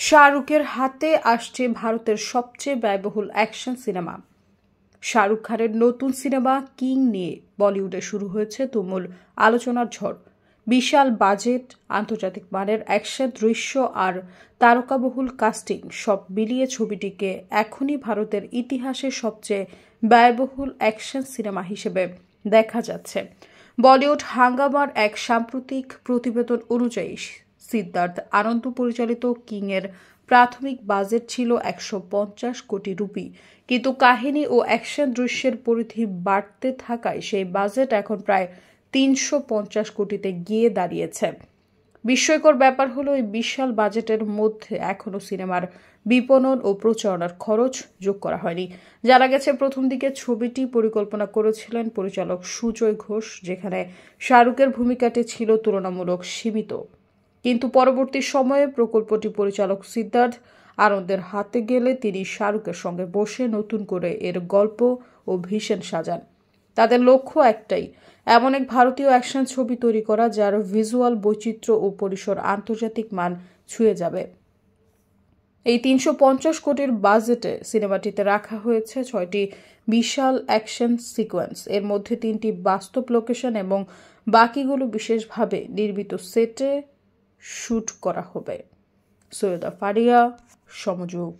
শাহরুখের হাতে আসছে ভারতের সবচেয়ে ব্যয়বহুল অ্যাকশন সিনেমা। শাহরুখ খানের নতুন সিনেমা কিং নিয়ে বলিউডে শুরু হয়েছে তুমুল আলোচনার ঝড়। বিশাল বাজেট, আন্তর্জাতিক মানের অ্যাকশন দৃশ্য আর তারকাবহুল কাস্টিং সব মিলিয়ে ছবিটিকে এখনই ভারতের ইতিহাসের সবচেয়ে ব্যয়বহুল অ্যাকশন সিনেমা হিসেবে দেখা যাচ্ছে। বলিউড হাঙ্গামার এক সাম্প্রতিক প্রতিবেদন অনুযায়ী সিদ্ধার্থ আনন্দ পরিচালিত কিংয়ের প্রাথমিক বাজেট ছিল 150 কোটি রুপি, কিন্তু কাহিনী ও অ্যাকশন দৃশ্যের পরিধি বাড়তে থাকায় সেই বাজেট এখন প্রায় 350 কোটিতে গিয়ে দাঁড়িয়েছে। বিস্ময়কর ব্যাপার হলো, এই বিশাল বাজেটের মধ্যে এখনও সিনেমার বিপণন ও প্রচারণার খরচ যোগ করা হয়নি। জানা গেছে, প্রথম দিকে ছবিটি পরিকল্পনা করেছিলেন পরিচালক সুজয় ঘোষ, যেখানে শাহরুখের ভূমিকাটি ছিল তুলনামূলক সীমিত। কিন্তু পরবর্তী সময়ে প্রকল্পটি পরিচালক সিদ্ধার্থ আনন্দের হাতে গেলে তিনি শাহরুখের সঙ্গে বসে নতুন করে এর গল্প ও ভিশন সাজান। তাদের লক্ষ্য একটাই, এমন এক ভারতীয় অ্যাকশন ছবি তৈরি করা যার ভিজুয়াল বৈচিত্র্য ও পরিসর আন্তর্জাতিক মান ছুঁয়ে যাবে। এই 350 কোটির বাজেটে সিনেমাটিতে রাখা হয়েছে 6টি বিশাল অ্যাকশন সিকোয়েন্স। এর মধ্যে 3টি বাস্তব লোকেশন এবং বাকিগুলো বিশেষভাবে নির্মিত সেটে শুট করা হবে। সৈয়দা ফারিয়া, সমযোগ।